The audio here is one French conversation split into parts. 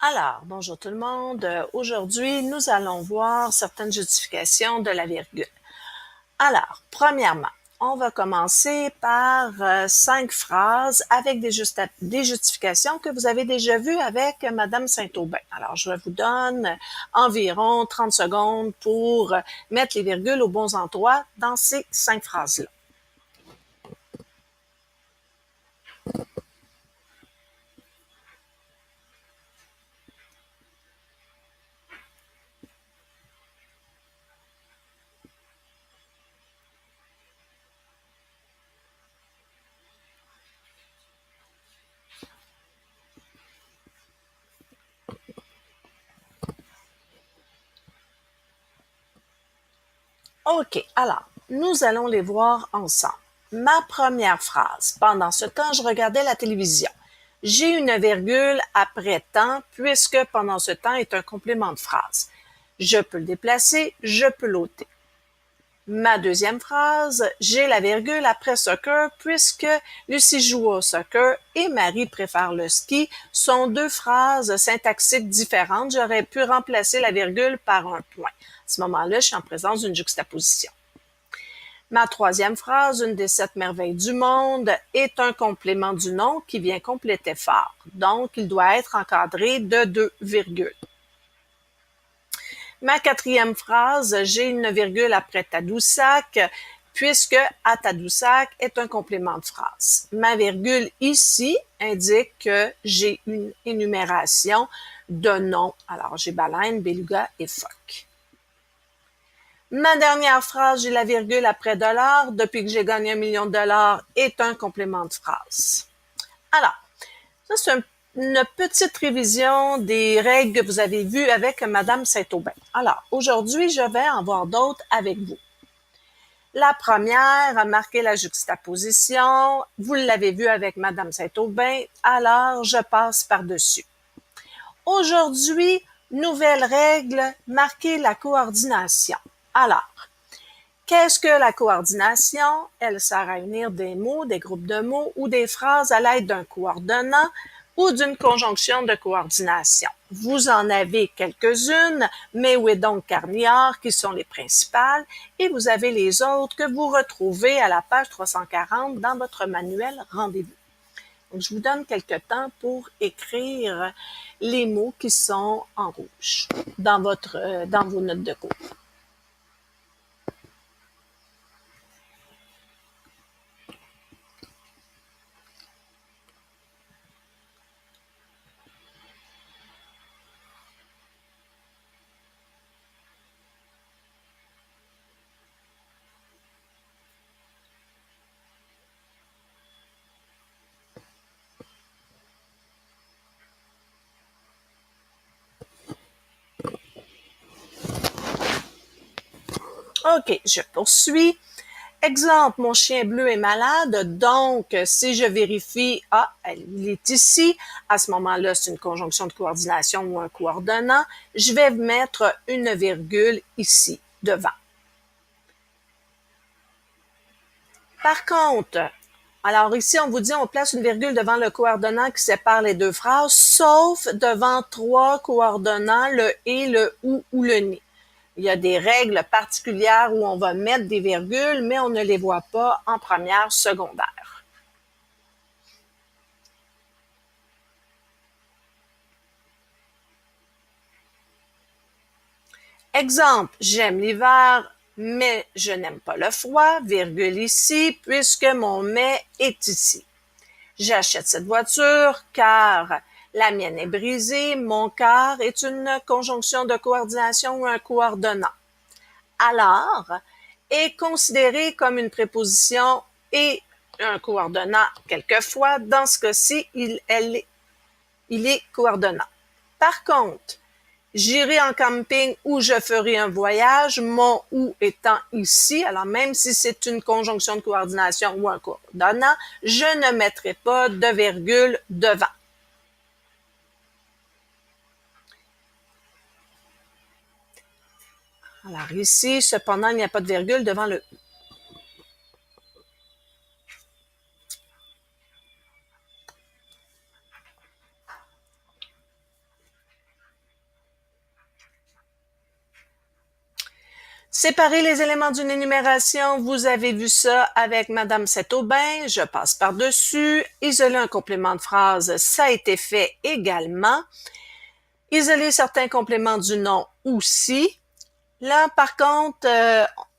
Alors, bonjour tout le monde. Aujourd'hui, nous allons voir certaines justifications de la virgule. Alors, premièrement, on va commencer par 5 phrases avec des justifications que vous avez déjà vues avec Madame Saint-Aubin. Alors, je vous donne environ 30 secondes pour mettre les virgules aux bons endroits dans ces 5 phrases-là. OK, alors, nous allons les voir ensemble. Ma première phrase. Pendant ce temps, je regardais la télévision. J'ai une virgule après temps, puisque pendant ce temps est un complément de phrase. Je peux le déplacer, je peux l'ôter. Ma deuxième phrase, j'ai la virgule après soccer, puisque Lucie joue au soccer et Marie préfère le ski, sont deux phrases syntaxiques différentes. J'aurais pu remplacer la virgule par un point. À ce moment-là, je suis en présence d'une juxtaposition. Ma troisième phrase, une des 7 merveilles du monde, est un complément du nom qui vient compléter fort. Donc, il doit être encadré de 2 virgules. Ma quatrième phrase, j'ai une virgule après Tadoussac, puisque à Tadoussac est un complément de phrase. Ma virgule ici indique que j'ai une énumération de noms. Alors, j'ai baleine, beluga et phoque. Ma dernière phrase, j'ai la virgule après dollar, depuis que j'ai gagné 1 million de dollars, est un complément de phrase. Alors, ça, c'est une petite révision des règles que vous avez vues avec Madame Saint-Aubin. Alors, aujourd'hui, je vais en voir d'autres avec vous. La première, marquer la juxtaposition. Vous l'avez vu avec Madame Saint-Aubin, alors je passe par-dessus. Aujourd'hui, nouvelle règle, marquer la coordination. Alors, qu'est-ce que la coordination? Elle sert à unir des mots, des groupes de mots ou des phrases à l'aide d'un coordonnant ou d'une conjonction de coordination. Vous en avez quelques-unes, mais où est donc Carniard, qui sont les principales, et vous avez les autres que vous retrouvez à la page 340 dans votre manuel Rendez-vous. Donc, je vous donne quelques temps pour écrire les mots qui sont en rouge dans vos notes de cours. OK, je poursuis. Exemple, mon chien bleu est malade, donc si je vérifie, il est ici, à ce moment-là, c'est une conjonction de coordination ou un coordonnant, je vais mettre une virgule ici, devant. Par contre, alors ici, on vous dit, on place une virgule devant le coordonnant qui sépare les deux phrases, sauf devant 3 coordonnants, le et, le ou le ni. Il y a des règles particulières où on va mettre des virgules, mais on ne les voit pas en première secondaire. Exemple, j'aime l'hiver, mais je n'aime pas le froid, virgule ici, puisque mon mais est ici. J'achète cette voiture car la mienne est brisée, mon car est une conjonction de coordination ou un coordonnant. Alors est considéré comme une préposition et un coordonnant quelquefois. Dans ce cas-ci, il est coordonnant. Par contre, j'irai en camping ou je ferai un voyage, mon ou étant ici, alors même si c'est une conjonction de coordination ou un coordonnant, je ne mettrai pas de virgule devant. Alors ici, cependant, il n'y a pas de virgule devant le ou. Séparer les éléments d'une énumération, vous avez vu ça avec Madame Set-Aubin, je passe par-dessus. Isoler un complément de phrase, ça a été fait également. Isoler certains compléments du nom aussi. Là, par contre,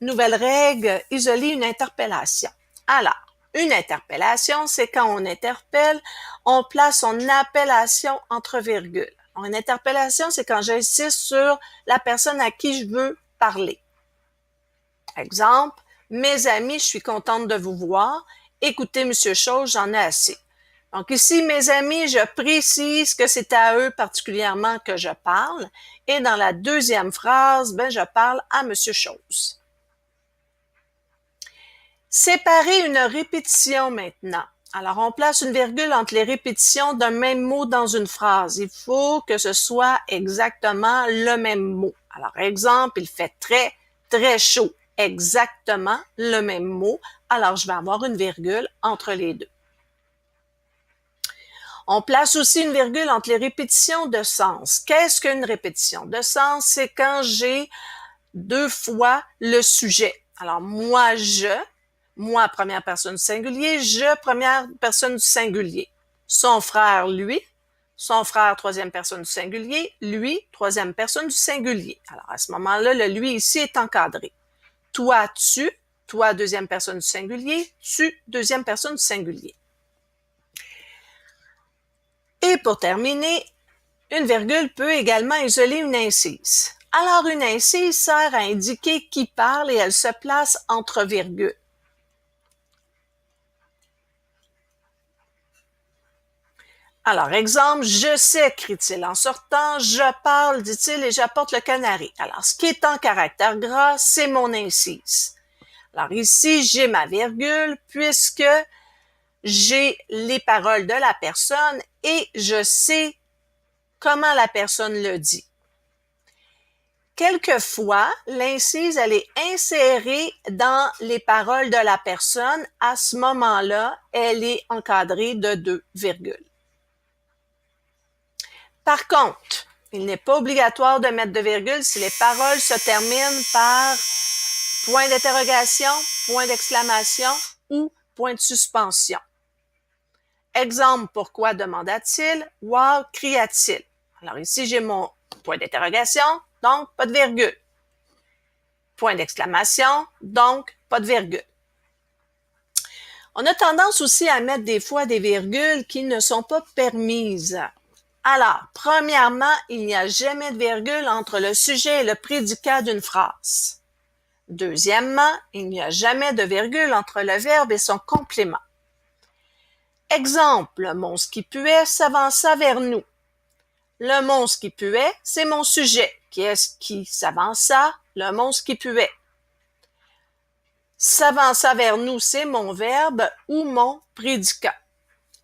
nouvelle règle, isoler une interpellation. Alors, une interpellation, c'est quand on interpelle, on place son appellation entre virgules. Une interpellation, c'est quand j'insiste sur la personne à qui je veux parler. Exemple, mes amis, je suis contente de vous voir. Écoutez, Monsieur Chose, j'en ai assez. Donc ici, mes amis, je précise que c'est à eux particulièrement que je parle. Et dans la deuxième phrase, je parle à Monsieur Chose. Séparer une répétition maintenant. Alors, on place une virgule entre les répétitions d'un même mot dans une phrase. Il faut que ce soit exactement le même mot. Alors, exemple, il fait très, très chaud. Exactement le même mot. Alors, je vais avoir une virgule entre les deux. On place aussi une virgule entre les répétitions de sens. Qu'est-ce qu'une répétition de sens? C'est quand j'ai deux fois le sujet. Alors, moi, première personne du singulier, je, première personne du singulier. Son frère, lui, son frère, troisième personne du singulier, lui, troisième personne du singulier. Alors, à ce moment-là, le lui ici est encadré. Toi, tu, toi, deuxième personne du singulier, tu, deuxième personne du singulier. Et pour terminer, une virgule peut également isoler une incise. Alors, une incise sert à indiquer qui parle et elle se place entre virgules. Alors, exemple, je sais, crie-t-il en sortant, je parle, dit-il, et j'apporte le canari. Alors, ce qui est en caractère gras, c'est mon incise. Alors ici, j'ai ma virgule puisque j'ai les paroles de la personne et je sais comment la personne le dit. Quelquefois, l'incise, elle est insérée dans les paroles de la personne. À ce moment-là, elle est encadrée de 2 virgules. Par contre, il n'est pas obligatoire de mettre de virgule si les paroles se terminent par point d'interrogation, point d'exclamation ou point de suspension. Exemple, pourquoi demanda-t-il? Wow, cria-t-il. Alors ici, j'ai mon point d'interrogation, donc pas de virgule. Point d'exclamation, donc pas de virgule. On a tendance aussi à mettre des fois des virgules qui ne sont pas permises. Alors, premièrement, il n'y a jamais de virgule entre le sujet et le prédicat d'une phrase. Deuxièmement, il n'y a jamais de virgule entre le verbe et son complément. Exemple, le monstre qui puait s'avança vers nous. Le monstre qui puait, c'est mon sujet. Qui est-ce qui s'avança? Le monstre qui puait. S'avança vers nous, c'est mon verbe ou mon prédicat.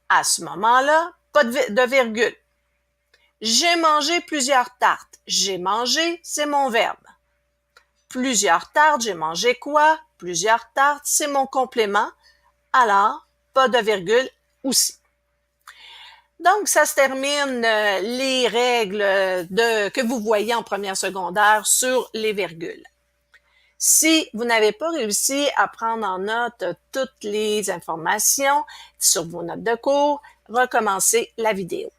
À ce moment-là, pas de virgule. J'ai mangé plusieurs tartes. J'ai mangé, c'est mon verbe. Plusieurs tartes, j'ai mangé quoi? Plusieurs tartes, c'est mon complément. Alors, pas de virgule aussi. Donc, ça se termine les règles que vous voyez en première secondaire sur les virgules. Si vous n'avez pas réussi à prendre en note toutes les informations sur vos notes de cours, recommencez la vidéo.